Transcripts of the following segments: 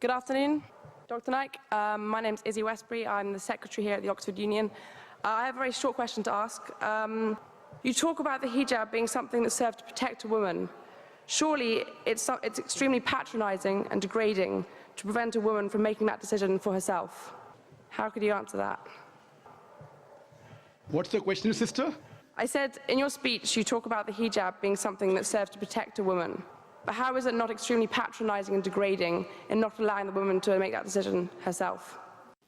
Good afternoon, Dr. Naik. My name is Izzy Westbury. I'm the secretary here at the Oxford Union. I have a very short question to ask. You talk about the hijab being something that serves to protect a woman. Surely it's extremely patronizing and degrading to prevent a woman from making that decision for herself. How could you answer that? What's the question, sister? I said, in your speech, you talk about the hijab being something that serves to protect a woman. But how is it not extremely patronizing and degrading in not allowing the woman to make that decision herself?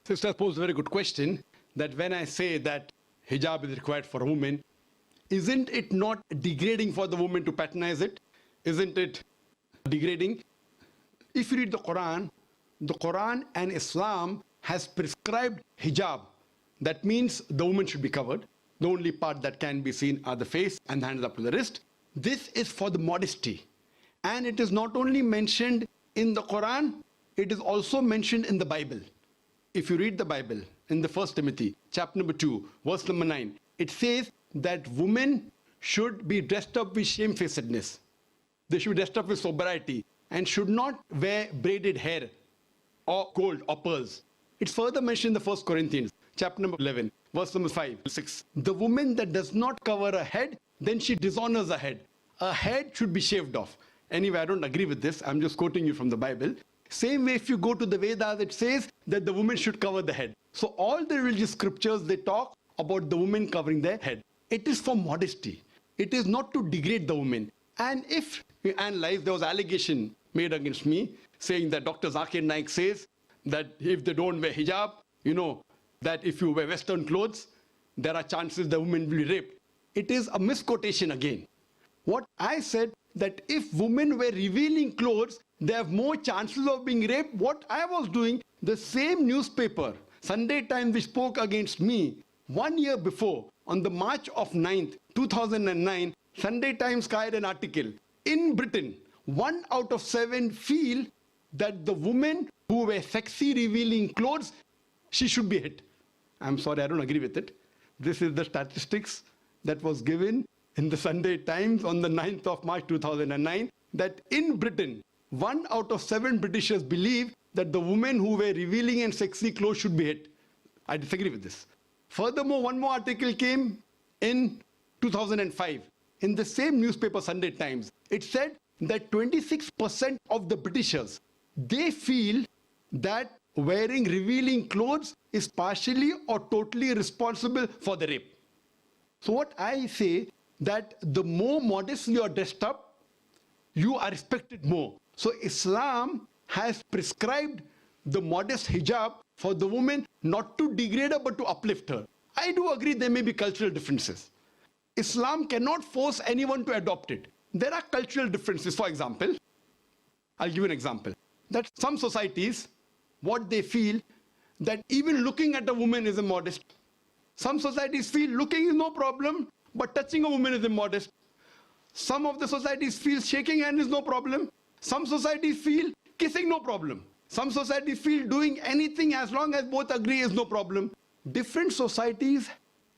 Sister posed a very good question, that when I say that hijab is required for a woman, isn't it not degrading for the woman to patronize it? Isn't it degrading? If you read the Quran and Islam has prescribed hijab. That means the woman should be covered. The only part that can be seen are the face and the hands up to the wrist. This is for the modesty. And it is not only mentioned in the Quran, it is also mentioned in the Bible. If you read the Bible in the 1 Timothy, chapter number 2, verse number 9, it says that women should be dressed up with shamefacedness. They should be dressed up with sobriety and should not wear braided hair or gold or pearls. It's further mentioned in the 1 Corinthians, chapter number 11, verse number 5, 6. The woman that does not cover her head, then she dishonors her head. Her head should be shaved off. Anyway, I don't agree with this. I'm just quoting you from the Bible. Same way, if you go to the Vedas, it says that the woman should cover the head. So all the religious scriptures, they talk about the woman covering their head. It is for modesty. It is not to degrade the woman. And if you analyze, there was allegation made against me saying that Dr. Zakir Naik says that if they don't wear hijab, you know, that if you wear Western clothes, there are chances the woman will be raped. It is a misquotation again. What I said, that if women wear revealing clothes, they have more chances of being raped. What I was doing, the same newspaper, Sunday Times, which spoke against me 1 year before, on the March of 9th, 2009, Sunday Times carried an article. In Britain, 1 out of 7 feel that the women who wear sexy revealing clothes, she should be hit. I'm sorry, I don't agree with it. This is the statistics that was given in the Sunday Times on the 9th of March 2009, that in Britain, 1 out of 7 Britishers believe that the women who wear revealing and sexy clothes should be hit. I disagree with this. Furthermore, one more article came in 2005 in the same newspaper, Sunday Times. It said that 26% of the Britishers, they feel that wearing revealing clothes is partially or totally responsible for the rape. So what I say, that the more modestly you are dressed up, you are respected more. So Islam has prescribed the modest hijab for the woman, not to degrade her but to uplift her. I do agree there may be cultural differences. Islam cannot force anyone to adopt it. There are cultural differences. For example, I'll give you an example. That some societies, what they feel, that even looking at a woman is immodest. Some societies feel looking is no problem, but touching a woman is immodest. Some of the societies feel shaking hand is no problem. Some societies feel kissing no problem. Some societies feel doing anything as long as both agree is no problem. Different societies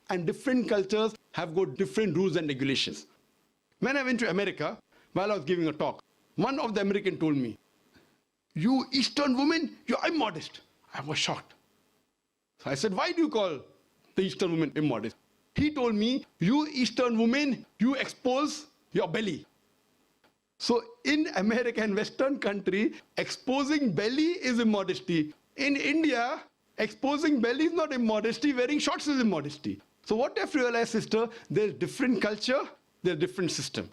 and different cultures have got different rules and regulations. When I went to America, while I was giving a talk, one of the Americans told me, "You Eastern women, you're immodest." I was shocked. So I said, "Why do you call the Eastern woman immodest?" He told me, "You Eastern women, you expose your belly." So in America and Western country, exposing belly is immodesty. In India, exposing belly is not immodesty, wearing shorts is immodesty. So what I've realized, sister, there's different culture, there's different system.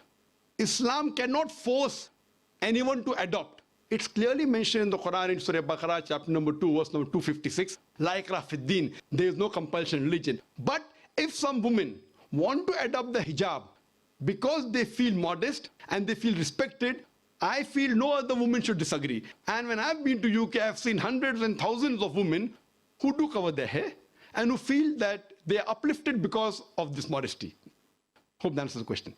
Islam cannot force anyone to adopt. It's clearly mentioned in the Quran in Surah Baqarah, chapter number 2, verse number 256, La ikraha fid din, there is no compulsion in religion. But if some women want to adopt the hijab because they feel modest and they feel respected, I feel no other woman should disagree. And when I've been to UK, I've seen hundreds and thousands of women who do cover their hair and who feel that they are uplifted because of this modesty. Hope that answers the question.